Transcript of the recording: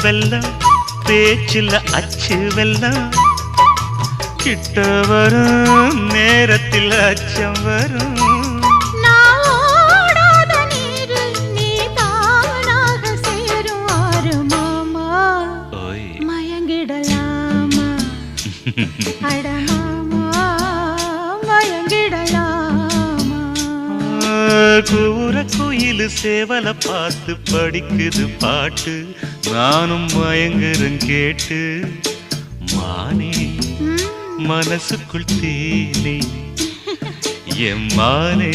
வெல்லம் பேச்சில் அச்சு வெல்லம் கிட்ட வரும் நேரத்தில் அச்சம் வரும் கூற குயில் சேவல பார்த்து படிக்குது பாட்டு நானும் மயங்குறேன் கேட்டு மானே மனசுக்குள் தேனே என் மானே